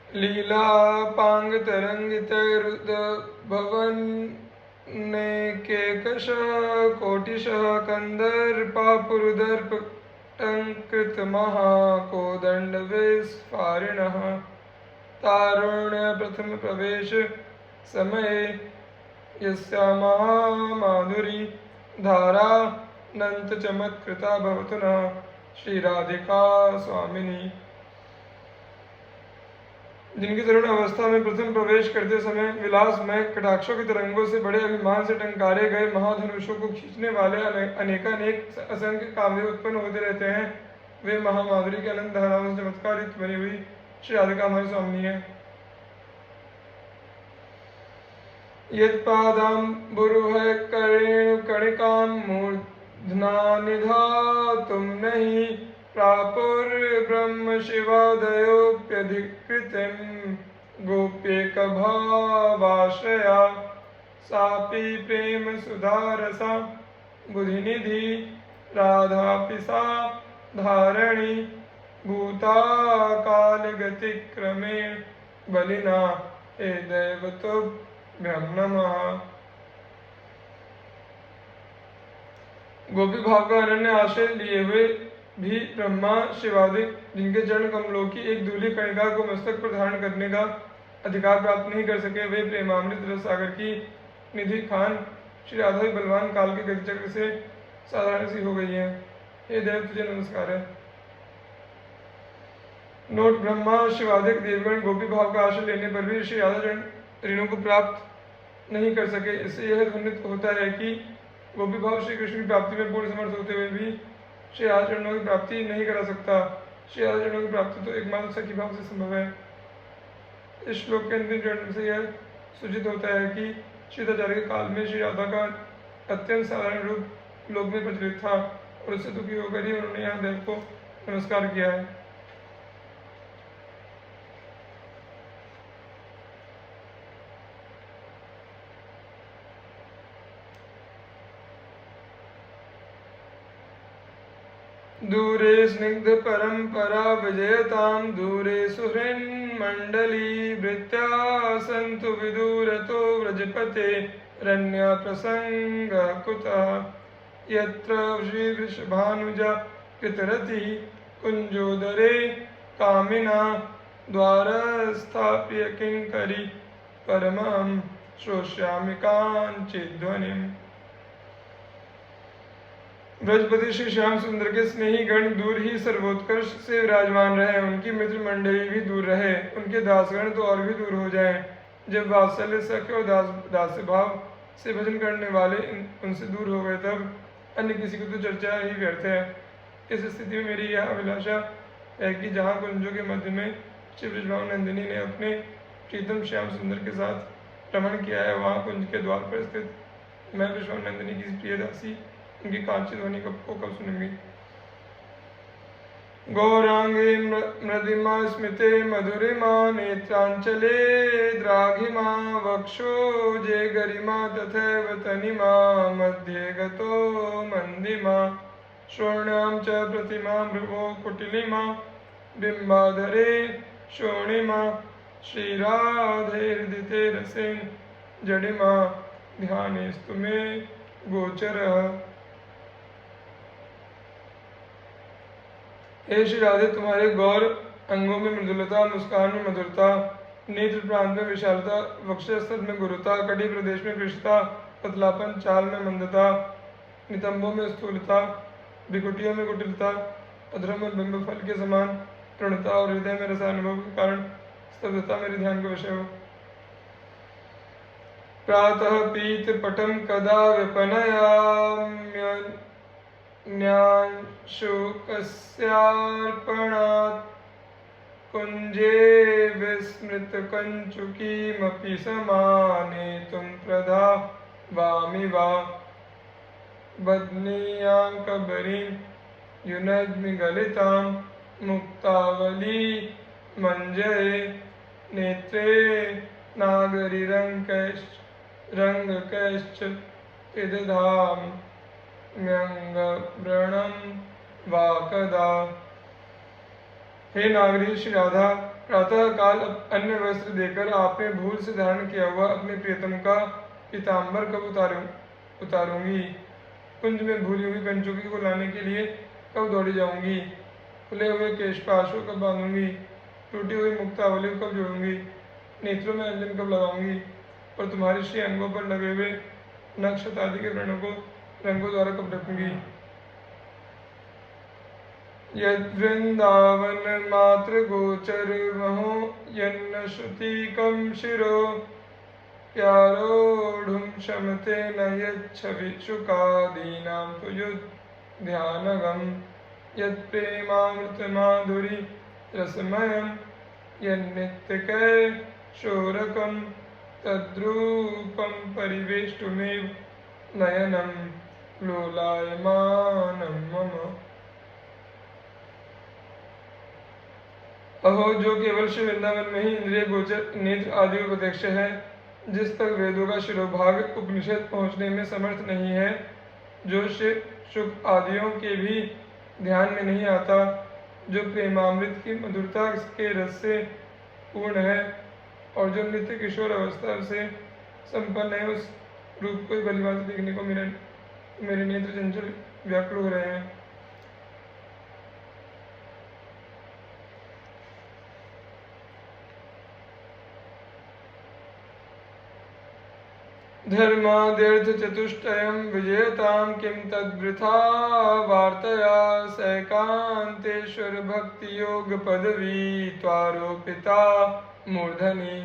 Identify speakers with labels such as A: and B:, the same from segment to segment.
A: लीला पांग तरंगितरुद्भवन नेकेकशः कोटिशः कंदर्पापुरुदर्पटङ्कृतमहाकोदण्डविस्फारिणः तारुण्य प्रथम प्रवेश समये यस्यामः माधुरी धारा नंत चमत्कृता भवतु नः श्री राधिका स्वामिनी। जिनकी तरुण अवस्था में प्रथम प्रवेश करते समय विलासमय कटाक्षों की तरंगों से बड़े अभिमान से टंकारे गए महाधनुषों को खींचने वाले अनेकानेक असंख्य कामदेव उत्पन्न होते रहते हैं, वे महामाधुरी के अनंत धाराओं से चमत्कार युक्त बनी हुई श्री राधिका हमारी स्वामिनी है। यत्पादाम्बुरुह करेणुकणिकां मूर्ध्ना निधातुं नहि प्रापुर्ब्रह्म शिवादयोऽप्यधिकृतिं गोप्येकभावाश्रया सापि प्रेम सुधारसा बुधिनिधि राधापि सा धारणी भूता कालगतिक्रमेण बलिना हे दैवतुभ्यं नमः। गोपी भाव का अनन्य आश्रय लिए हुए भी ब्रह्मा शिवादिक जिनके चरण कमलों की एक धूली कणिका को मस्तक पर धारण करने का अधिकार प्राप्त नहीं कर सके, वे प्रेमामृत रस सागर की निधि खान श्री राधा बलवान काल के गति चक्र से साधारण सी हो गई है। हे देव तुझे नमस्कार है। नोट ब्रह्मा शिवादिक देवगण गोपी भाव का आश्रय लेने पर भी श्री राधा चरण ऋणों को प्राप्त नहीं कर सके। इससे यह ध्वनित होता है कि गोपी भाव श्री कृष्ण की प्राप्ति में पूर्ण समर्थ होते हुए भी श्री राधा चरणों की प्राप्ति नहीं करा सकता। श्री राधा चरणों की प्राप्ति तो एकमात्र सखी भाव से संभव है। इस श्लोक के अंतिम चरण से यह सूचित होता है कि श्रीधाचार्य के काल में श्री राधा का अत्यंत साधारण रूप लोक में प्रचलित था और उससे दुखी होकर ही उन्होंने यहाँ देव को नमस्कार किया है। दूरे स्निग्ध परंपरा विजयतां दूरे सुहृन्मण्डली भृत्या सन्तु विदूरतो व्रजपते रण्या प्रसङ्गः कुतः यत्र श्रीवृषभानुजा कृतरतिः कुञ्जोदरे कामिना द्वारस्थाप्य किङ्करी परमं श्रोष्यामि काञ्चिद्ध्वनिम्। ब्रजपति श्री श्याम सुंदर के स्नेही गण दूर ही सर्वोत्कर्ष से विराजमान रहे, उनकी मित्र मंडली भी दूर रहे, उनके दासगण तो और भी दूर हो जाएं। जब वात्सल्य सख्य और दास्य भाव से भजन करने वाले उनसे दूर हो गए तब अन्य किसी को तो चर्चा ही व्यर्थ है। इस स्थिति में मेरी यह अभिलाषा है कि जहाँ कुंजों के मध्य में श्री वृषभानु नंदिनी ने अपने प्रीतम श्याम सुंदर के साथ रमण किया है, वहाँ कुंज के द्वार पर स्थित मैं वृषभानु नंदिनी की प्रिय दासी उनकी कांची ध्वनि को कब सुनेंगी। गौरांगे मृदिमा स्मिते मधुरिमा नेत्रांचले द्राघिमा वक्षोजे गरिमा तथैव तनिमा मध्ये गतो मंदिमा श्रोण्यां च प्रतिमा भ्रुवो कुटिलिमा बिंबाधरे शोणिमा श्रीराधेर्दिते रसेन जडिमा ध्यानेस्तु मे गोचरः। हे श्री राधे, तुम्हारे गौर अंगों में मृदुलता, मुस्कान में मधुरता, नेत्र प्रांत में विशालता, वक्षस्थल में गुरुता, कटी प्रदेश में कृष्णता, पतलापन, चाल में मंदता, नितंबों में स्थूलता, बिकुटियों में कुटिलता, अधरों में बिंब फल के समान तृणता और हृदय में रसानुभव के कारण स्तब्धता मेरे ध्यान का विषय हो। प्रातः पीत पटम कदा विपनयाम्यन्याशोकस्यार्पणात् कुञ्जे विस्मृतकञ्चुकीमपि समानेतुं प्रधावामि वा बध्नीयाङ्कबरीं युनज्मि गलितां मुक्तावली मञ्जये नेत्रे नागरिरङ्गकैश्च पिदधाम्यङ्गव्रणं वा कदा। हे नागरी श्री राधा, प्रातः काल अन्य वस्त्र देकर आपने भूल से धारण किया हुआ अपने प्रियतम का पीताम्बर कब उतारूंगी। कुंज में भूली हुई कंचुकी को लाने के लिए कब दौड़ी जाऊंगी। खुले हुए केशपाशों कब बांधूंगी। टूटी हुई मुक्तावली कब जोड़ूंगी। नेत्रों में अंजन कब लगाऊंगी और तुम्हारे श्री अंगों पर लगे हुए नक्षत्र आदि के व्रणों को रंगों द्वारा कब ढकूंगी। यद्वृंदावन मात्र गोचर महो यन्न श्रुतिकम शिरो प्यारोढ़ुम शमते न यच्छवि शुकादीनां तु युध्यानगम यत्प्रेमामृतमाधुरी रसमयं यन्नित्यकैशोरकं तद्रूपं परिवेष्टुमेव नयनं लोलायमानं मम। अहो, जो केवल श्री वृंदावन में ही इंद्रिय गोचर नेत्र आदि प्रत्यक्ष है, जिस तक वेदों का शिरोभाग उपनिषद पहुँचने में समर्थ नहीं है, जो शिव शुक आदियों के भी ध्यान में नहीं आता, जो प्रेमामृत की मधुरता के रस से पूर्ण है और जो नित्य किशोर अवस्था से संपन्न है, उस रूप को भलीभांति देखने को मेरे नेत्र चंचल व्याकुल हो रहे हैं। धर्माद्यर्थ चतुष्टयं विजयतां किं तद्वृथा वार्तया सैकान्तेश्वर भक्ति योग पदवी त्वारोपिता मूर्धनि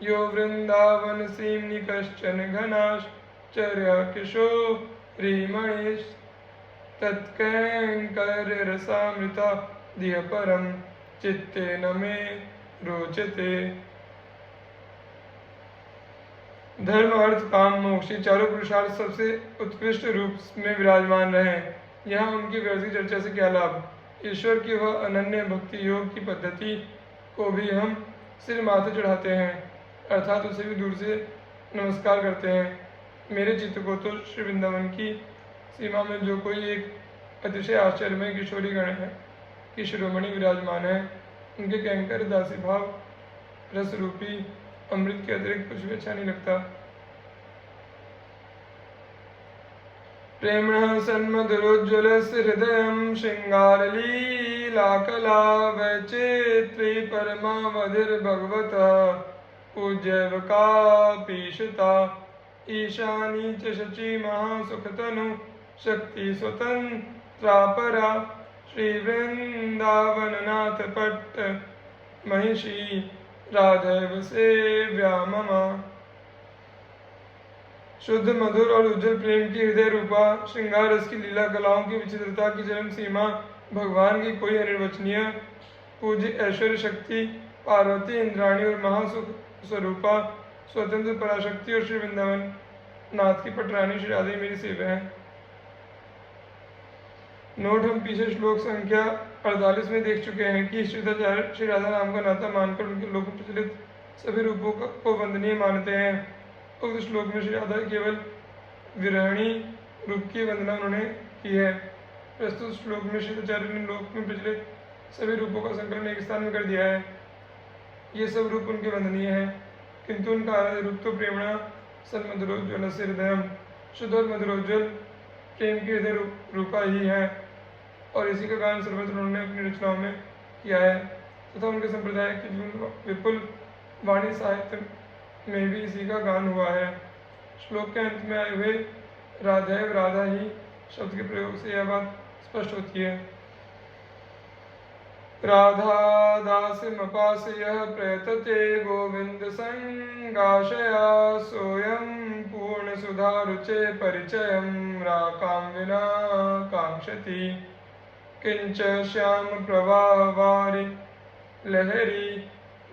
A: यो वृंदावन सीम्नि कश्चन घनाश्चर्य किशोरीमणिश् तत्कैंकर्य रसामृता दिह परम चित्ते न मे रोचते। धर्म अर्थ काम मोक्ष चारों पुरुषार्थ सबसे उत्कृष्ट रूप में विराजमान रहे। यहाँ उनकी व्यर्थ चर्चा से क्या लाभ। ईश्वर की वह अनन्य भक्ति योग की पद्धति को भी हम सिर माथे चढ़ाते हैं, अर्थात उसे भी दूर से नमस्कार करते हैं। मेरे चित्त को तो श्री वृंदावन की सीमा में जो कोई एक अतिशय आश्चर्यमय किशोरी गण है कि शिरोमणि विराजमान है, उनके कैंकर दासी भाव रस रूपी अमृत के अतिरिक्त कुछ भी अच्छा नहीं लगता। प्रेमणः सन्मधुरोज्ज्वलस्य हृदयं शृंगारलीलाकला वैचित्री परमावधिर्भगवतः पूज्यवकापीशता ईशानी च शची महासुखतनु शक्ति स्वतंत्रापरा श्रीवृंदावननाथ पट्ट महिषी राधव से व्याममा। शुद्ध मधुर और उज्जवल प्रेम की हृदय रूपा श्रृंगार रस की लीला कलाओं की विचित्रता की चरम सीमा भगवान की कोई अनिर्वचनीय पूज्य ऐश्वर्य शक्ति पार्वती इंद्राणी और महासुख स्वरूपा स्वतंत्र पराशक्ति और श्री वृंदावन नाथ की पटरानी श्री राधे मेरी सेवा है। नोट हम पीछे श्लोक संख्या 48 में देख चुके हैं कि श्रीधाचार्य श्री राधा नाम का नाता मानकर उनके लोक प्रचलित सभी रूपों को वंदनीय मानते हैं। उक्त श्लोक में श्री राधा केवल विरहणी रूप की वंदना उन्होंने की है। प्रस्तुत श्लोक में श्रीधाचार्य ने लोक में प्रचलित सभी रूपों का संकलन एक स्थान में कर दिया है। ये सब रूप उनके वंदनीय हैं, किंतु उनका आराध्य रूप तो प्रेमणा सन्मधुरोज्ज्वल से हृदय शुद्ध और मधुरोज्ज्वल प्रेम की हृदय रूपा ही है और इसी का गान सर्वत्र उन्होंने अपनी रचनाओं में किया है तथा उनके संप्रदाय की विपुल वाणी साहित्य में भी इसी का गान हुआ है। श्लोक के अंत में आए हुए राधैव राधा ही शब्द के प्रयोग से यह बात स्पष्ट होती है। राधा दासमपास यः प्रयतते गोविंद संगाशया सोयं पूर्ण सुधारुचे परिचयं राकां विना कांक्षति किंच श्याम प्रवाहवारि लहरी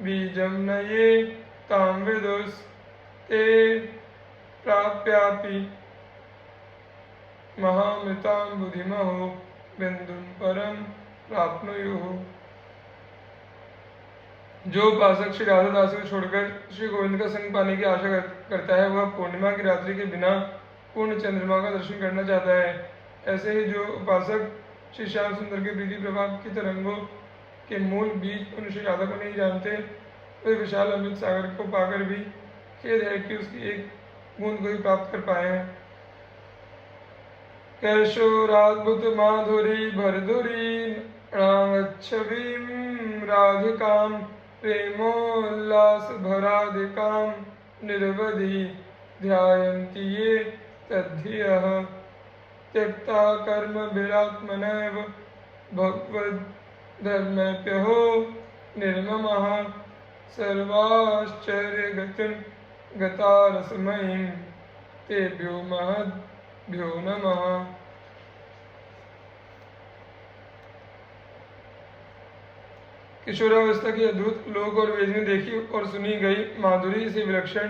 A: बीजं नये तां विदुस् ते प्राप्यापि महामृतां बुद्धिमहो बिंदुं परम प्राप्नुयुः। जो उपासक श्री राधादास को छोड़कर श्री गोविंद का संग पाने की आशा करता है, वह पूर्णिमा की रात्रि के बिना पूर्ण चंद्रमा का दर्शन करना चाहता है। ऐसे ही जो उपासक श्री श्याम सुंदर के प्रीति प्रभाव की तरंगों के मूल बीज उन श्री राधा को नहीं जानते, वे विशाल अमृत सागर को पाकर भी खेद है कि उसकी एक बूंद को ही प्राप्त कर पाए हैं। कैशोराद्भुत माधुरी भरधुरी छविम राधिकाम प्रेमोल्लास भराधिकाम निरवधि ध्यायन्ति ये तद्धियः त्यक्ता कर्म विरात्मनैव भगवद्धर्मेभ्यो निर्ममः सर्वाश्चर्यगतिं गता रसमयीं तेभ्यो महद्भ्यो नमः। किशोरावस्था की अद्भुत लोक और वेद में देखी और सुनी गई माधुरी से विलक्षण,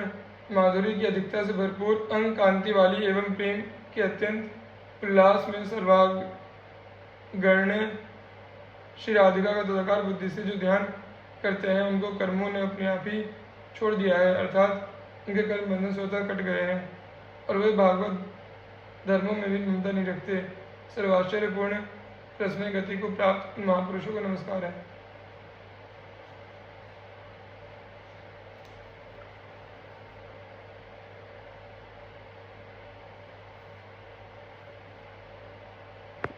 A: माधुरी की अधिकता से भरपूर, अंग कांति वाली एवं प्रेम के अत्यंत उल्लास में सर्वागण्य श्री राधिका का तदाकार बुद्धि से जो ध्यान करते हैं उनको कर्मों ने अपने आप ही छोड़ दिया है, अर्थात उनके कर्म बंधन स्वतः कट गए हैं और वे भागवत धर्मों में भी ममता नहीं रखते। सर्वाश्चर्यपूर्ण रसमय गति को प्राप्त महापुरुषों को नमस्कार है।